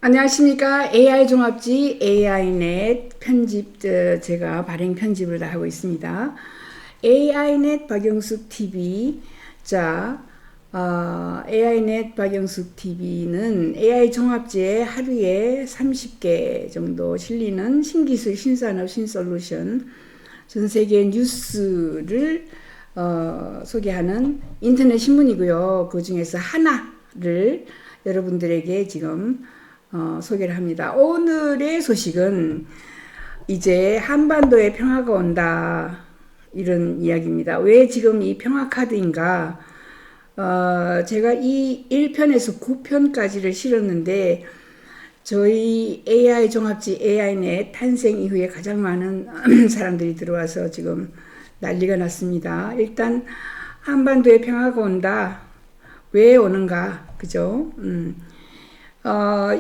안녕하십니까. AI 종합지 AI넷 편집, 제가 발행 편집을 다 하고 있습니다. AI넷 박영숙 TV. 자, AI넷 박영숙 TV는 AI 종합지에 하루에 30개 정도 실리는 신기술, 신산업, 신솔루션, 전 세계 뉴스를 소개하는 인터넷 신문이고요. 그 중에서 하나를 여러분들에게 지금 소개를 합니다. 오늘의 소식은 이제 한반도에 평화가 온다, 이런 이야기입니다. 왜 지금 이 평화 카드인가? 제가 이 1편에서 9편까지를 실었는데 저희 AI 종합지 AI넷 탄생 이후에 가장 많은 사람들이 들어와서 지금 난리가 났습니다. 일단 한반도에 평화가 온다. 왜 오는가? 그죠?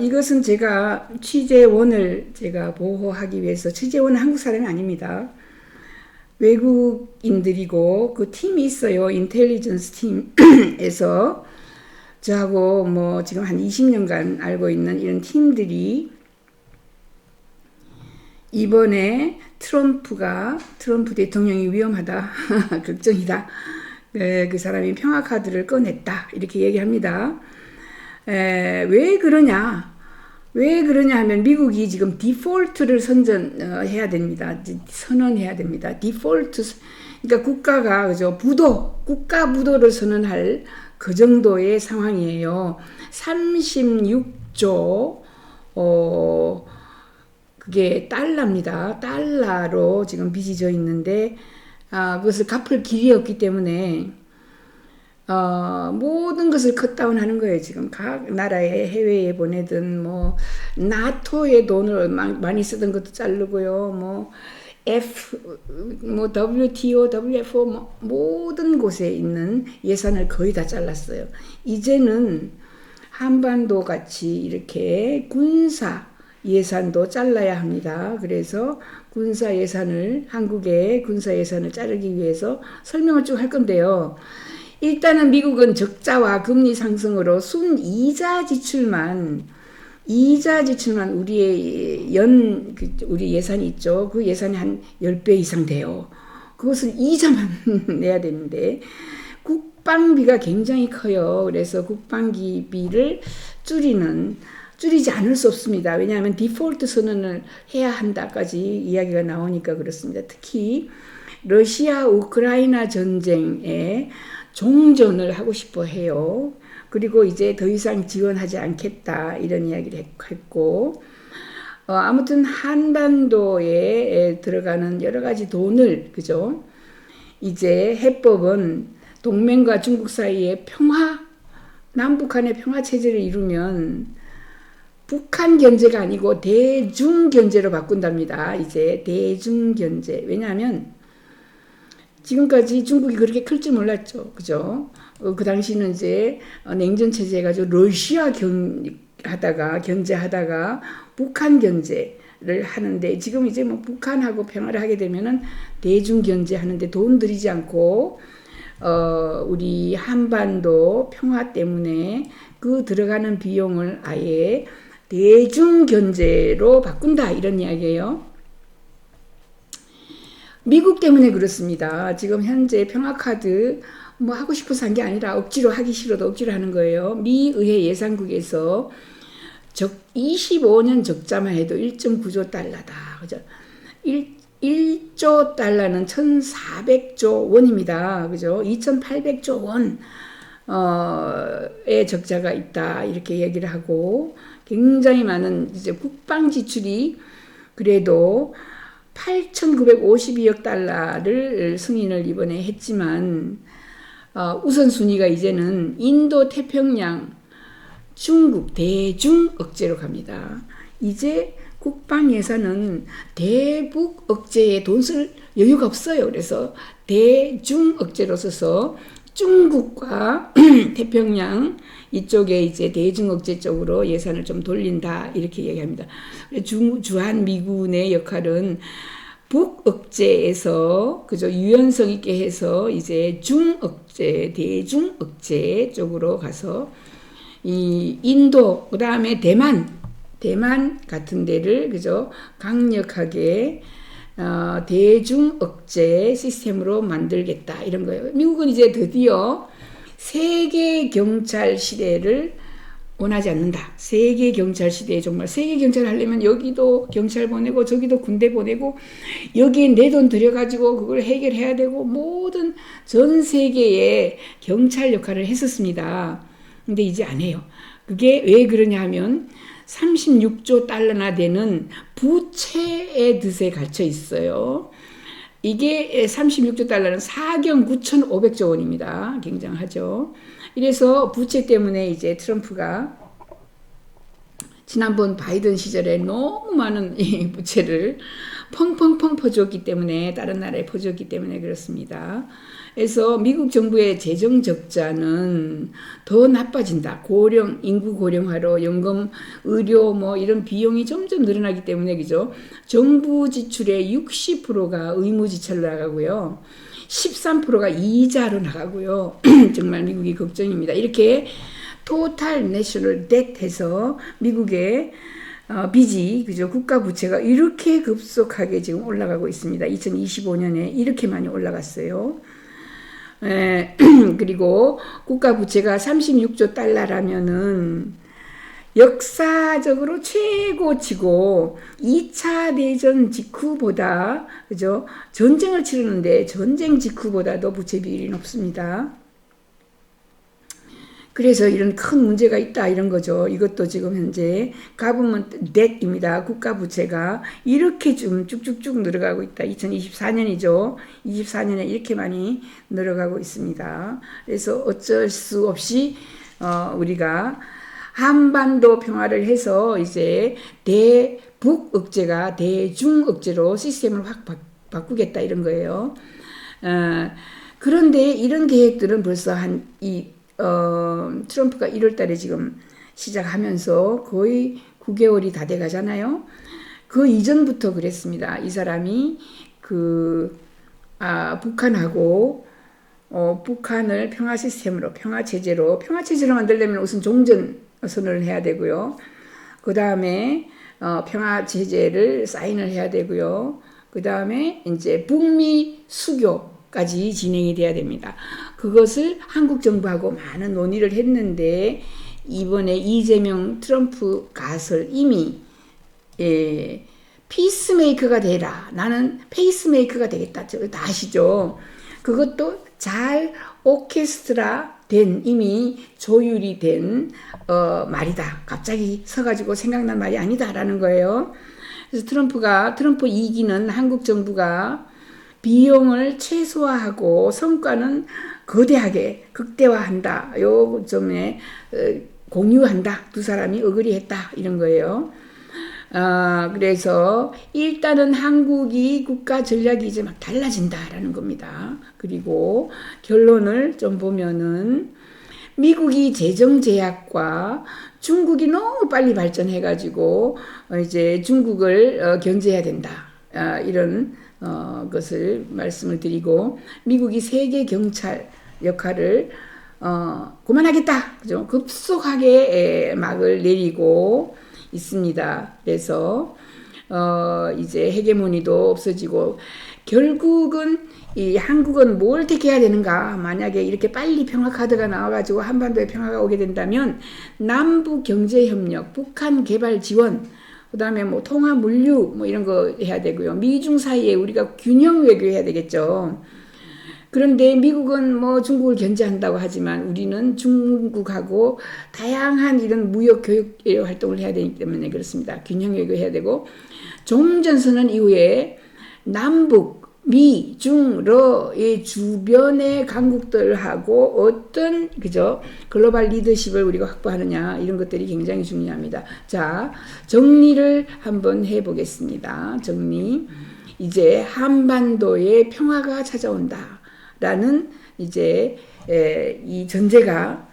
이것은 제가 취재원을 제가 보호하기 위해서, 취재원은 한국 사람이 아닙니다. 외국인들이고 그 팀이 있어요. 인텔리전스 팀에서 저하고 뭐 지금 한 20년간 알고 있는 이런 팀들이 이번에 트럼프 대통령이 위험하다, 걱정이다, 그 사람이 평화 카드를 꺼냈다, 이렇게 얘기합니다. 왜 그러냐 하면 미국이 지금 디폴트를 선언해야 됩니다. 디폴트, 그러니까 국가가, 그죠, 국가 부도를 선언할 그 정도의 상황이에요. 36조, 그게 달러입니다. 달러로 지금 빚이 져 있는데, 그것을 갚을 길이 없기 때문에 모든 것을 컷다운 하는 거예요. 지금 각 나라에 해외에 보내든 뭐 나토에 돈을 많이 쓰던 것도 자르고요. 뭐 WTO, WFO 모든 곳에 있는 예산을 거의 다 잘랐어요. 이제는 한반도 같이 이렇게 군사 예산도 잘라야 합니다. 그래서 한국의 군사 예산을 자르기 위해서 설명을 쭉 할 건데요. 일단은 미국은 적자와 금리 상승으로 순이자 지출만 우리의 우리 예산이 있죠. 그 예산이 한 10배 이상 돼요. 그것은 이자만 내야 되는데 국방비가 굉장히 커요. 그래서 국방비를 줄이지 않을 수 없습니다. 왜냐하면 디폴트 선언을 해야 한다까지 이야기가 나오니까 그렇습니다. 특히 러시아 우크라이나 전쟁에 종전을 하고 싶어 해요. 그리고 이제 더 이상 지원하지 않겠다, 이런 이야기를 했고, 아무튼 한반도에 들어가는 여러 가지 돈을, 그죠? 이제 해법은 동맹과 중국 사이에 남북한의 평화 체제를 이루면 북한 견제가 아니고 대중 견제로 바꾼답니다. 이제 대중 견제. 왜냐하면 지금까지 중국이 그렇게 클 줄 몰랐죠. 그죠? 그 당시는 이제 냉전 체제 해가지고 러시아 견제하다가 북한 견제를 하는데, 지금 이제 뭐 북한하고 평화를 하게 되면은 대중 견제하는데 돈 들이지 않고, 우리 한반도 평화 때문에 그 들어가는 비용을 아예 대중 견제로 바꾼다, 이런 이야기예요. 미국 때문에 그렇습니다. 지금 현재 평화카드 뭐 하고 싶어서 한 게 아니라 억지로 하기 싫어도 억지로 하는 거예요. 미 의회 예산국에서 25년 적자만 해도 1.9조 달러다. 그죠? 1조 달러는 1,400조 원입니다. 그죠? 2,800조 원의 적자가 있다, 이렇게 얘기를 하고, 굉장히 많은 이제 국방 지출이 그래도 8,952억 달러를 승인을 이번에 했지만, 우선순위가 이제는 인도 태평양, 중국 대중 억제로 갑니다. 이제 국방 예산은 대북 억제에 돈 쓸 여유가 없어요. 그래서 대중 억제로 써서 중국과 태평양 이쪽에 이제 대중 억제 쪽으로 예산을 좀 돌린다, 이렇게 얘기합니다. 주한 미군의 역할은 북 억제에서, 그죠, 유연성 있게 해서 이제 중 억제, 대중 억제 쪽으로 가서 이 인도, 그다음에 대만 대만 같은 데를 그죠 강력하게 대중 억제 시스템으로 만들겠다 이런 거예요. 미국은 이제 드디어 세계 경찰 시대를 원하지 않는다. 세계 경찰 시대에 정말 세계 경찰 하려면 여기도 경찰 보내고 저기도 군대 보내고 여기에 내 돈 들여가지고 그걸 해결해야 되고 모든 전 세계의 경찰 역할을 했었습니다. 근데 이제 안 해요. 그게 왜 그러냐 하면 36조 달러나 되는 부채의 덫에 갇혀 있어요. 이게 36조 달러는 4경 9,500조 원입니다. 굉장하죠. 이래서 부채 때문에 이제 트럼프가 지난번 바이든 시절에 너무 많은 이 부채를 펑펑펑 퍼주었기 때문에 다른 나라에 퍼주었기 때문에 그렇습니다. 그래서 미국 정부의 재정 적자는 더 나빠진다. 인구 고령화로 연금, 의료 뭐 이런 비용이 점점 늘어나기 때문에 그죠? 정부 지출의 60%가 의무 지출로 나가고요. 13%가 이자로 나가고요. 정말 미국이 걱정입니다. 이렇게 토탈 내셔널 뎃 해서 미국의 빚이 그죠 국가 부채가 이렇게 급속하게 지금 올라가고 있습니다. 2025년에 이렇게 많이 올라갔어요. 그리고 국가 부채가 36조 달러라면은 역사적으로 최고치고 2차 대전 직후보다 그죠 전쟁을 치르는데 전쟁 직후보다도 부채 비율이 높습니다. 그래서 이런 큰 문제가 있다 이런 거죠. 이것도 지금 현재 government debt입니다. 국가 부채가 이렇게 좀 쭉쭉쭉 늘어가고 있다. 2024년이죠. 24년에 이렇게 많이 늘어가고 있습니다. 그래서 어쩔 수 없이 우리가 한반도 평화를 해서 이제 대북 억제가 대중 억제로 시스템을 확 바꾸겠다 이런 거예요. 그런데 이런 계획들은 벌써 트럼프가 1월 달에 지금 시작하면서 거의 9개월이 다 돼 가잖아요. 그 이전부터 그랬습니다. 이 사람이 북한하고 북한을 평화 시스템으로 평화 체제로 만들려면 우선 종전 선언을 해야 되고요. 그 다음에 평화 체제를 사인을 해야 되고요. 그 다음에 이제 북미 수교까지 진행이 돼야 됩니다. 그것을 한국 정부하고 많은 논의를 했는데 이번에 이재명 트럼프 가설 이미 피스메이커가 되라. 나는 페이스메이커가 되겠다. 다 아시죠? 그것도 잘 오케스트라 된 이미 조율이 된 말이다. 갑자기 서가지고 생각난 말이 아니다라는 거예요. 그래서 트럼프 2기는 한국 정부가 비용을 최소화하고 성과는 거대하게 극대화한다. 요 점에 공유한다. 두 사람이 어그리했다. 이런 거예요. 그래서 일단은 한국이 국가 전략이 이제 막 달라진다라는 겁니다. 그리고 결론을 좀 보면은 미국이 재정 제약과 중국이 너무 빨리 발전해가지고 이제 중국을 견제해야 된다. 이런 것을 말씀을 드리고 미국이 세계 경찰 역할을 그만하겠다. 그죠? 급속하게 막을 내리고 있습니다. 그래서 이제 헤게모니도 없어지고 결국은 이 한국은 뭘 택해야 되는가? 만약에 이렇게 빨리 평화 카드가 나와가지고 한반도에 평화가 오게 된다면 남북 경제 협력, 북한 개발 지원, 그 다음에 뭐 통화 물류 뭐 이런 거 해야 되고요. 미중 사이에 우리가 균형 외교해야 되겠죠. 그런데 미국은 뭐 중국을 견제한다고 하지만 우리는 중국하고 다양한 이런 무역 교육 활동을 해야 되기 때문에 그렇습니다. 균형 외교해야 되고 종전선언 이후에 남북, 미, 중, 러의 주변의 강국들하고 어떤 그죠 글로벌 리더십을 우리가 확보하느냐 이런 것들이 굉장히 중요합니다. 자, 정리를 한번 해보겠습니다. 정리. 이제 한반도에 평화가 찾아온다라는 이제 이 전제가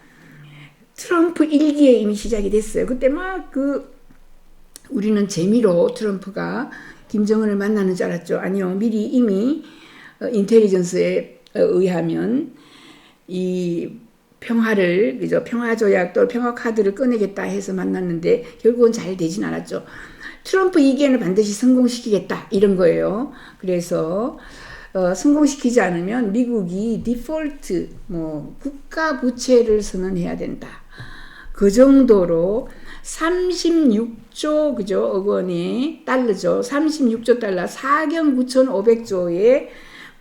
트럼프 1기에 이미 시작이 됐어요. 그때 막 우리는 재미로 트럼프가 김정은을 만나는 줄 알았죠. 아니요. 미리 이미 인텔리전스에 의하면 이 평화를, 그죠? 평화 조약 또 평화 카드를 꺼내겠다 해서 만났는데 결국은 잘 되진 않았죠. 트럼프 2기에는 반드시 성공시키겠다 이런 거예요. 그래서 성공시키지 않으면 미국이 디폴트 뭐 국가 부채를 선언해야 된다. 그 정도로 36조 그죠? 억 원의 달러죠. 36조 달러 4경 9,500조의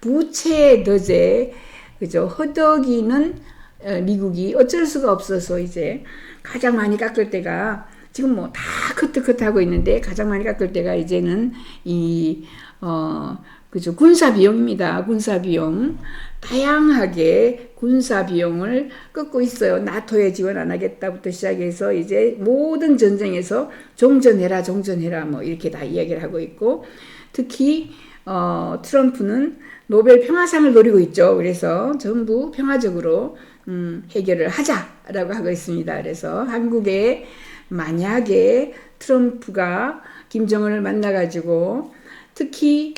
부채 덫에 그죠? 허덕이는 미국이 어쩔 수가 없어서 이제 가장 많이 깎을 때가 지금 뭐 다 커트하고 있는데 가장 많이 깎을 때가 이제는 그죠? 군사 비용입니다. 군사 비용. 다양하게 군사 비용을 꺾고 있어요. 나토에 지원 안 하겠다부터 시작해서 이제 모든 전쟁에서 종전해라 뭐 이렇게 다 이야기를 하고 있고 특히 트럼프는 노벨 평화상을 노리고 있죠. 그래서 전부 평화적으로 해결을 하자라고 하고 있습니다. 그래서 한국에 만약에 트럼프가 김정은을 만나가지고 특히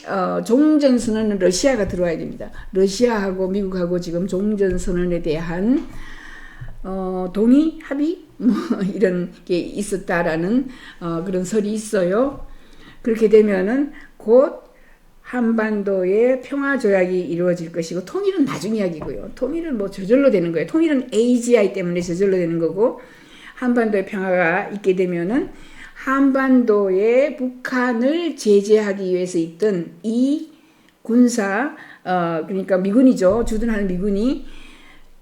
종전선언은 러시아가 들어와야 됩니다. 러시아하고 미국하고 지금 종전선언에 대한 동의, 합의 뭐 이런 게 있었다라는 그런 설이 있어요. 그렇게 되면은 곧 한반도의 평화 조약이 이루어질 것이고 통일은 나중 이야기고요. 통일은 뭐 저절로 되는 거예요. 통일은 AGI 때문에 저절로 되는 거고 한반도의 평화가 있게 되면은 한반도에 북한을 제재하기 위해서 있던 이 군사 그러니까 미군이죠. 주둔하는 미군이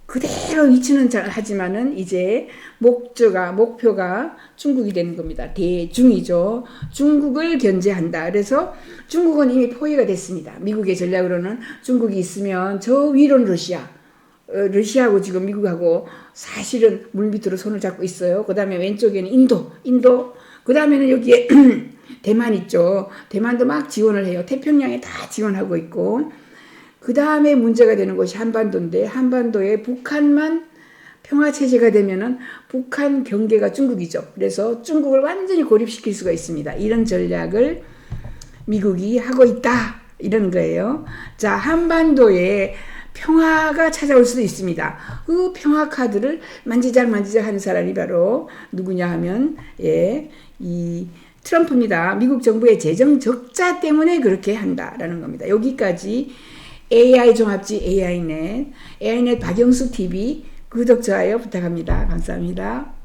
그대로 위치는 하지만은 이제 목표가 중국이 되는 겁니다. 대중이죠. 중국을 견제한다. 그래서 중국은 이미 포위가 됐습니다. 미국의 전략으로는 중국이 있으면 저 위로는 러시아하고 지금 미국하고 사실은 물밑으로 손을 잡고 있어요. 그 다음에 왼쪽에는 인도, 그 다음에는 여기에 대만 있죠. 대만도 막 지원을 해요. 태평양에 다 지원하고 있고 그 다음에 문제가 되는 것이 한반도인데 한반도에 북한만 평화체제가 되면은 북한 경계가 중국이죠. 그래서 중국을 완전히 고립시킬 수가 있습니다. 이런 전략을 미국이 하고 있다. 이런 거예요. 자, 한반도에 평화가 찾아올 수도 있습니다. 그 평화 카드를 만지작 하는 사람이 바로 누구냐 하면 이 트럼프입니다. 미국 정부의 재정 적자 때문에 그렇게 한다라는 겁니다. 여기까지 AI 종합지 AI넷 박영수 TV 구독, 좋아요 부탁합니다. 감사합니다.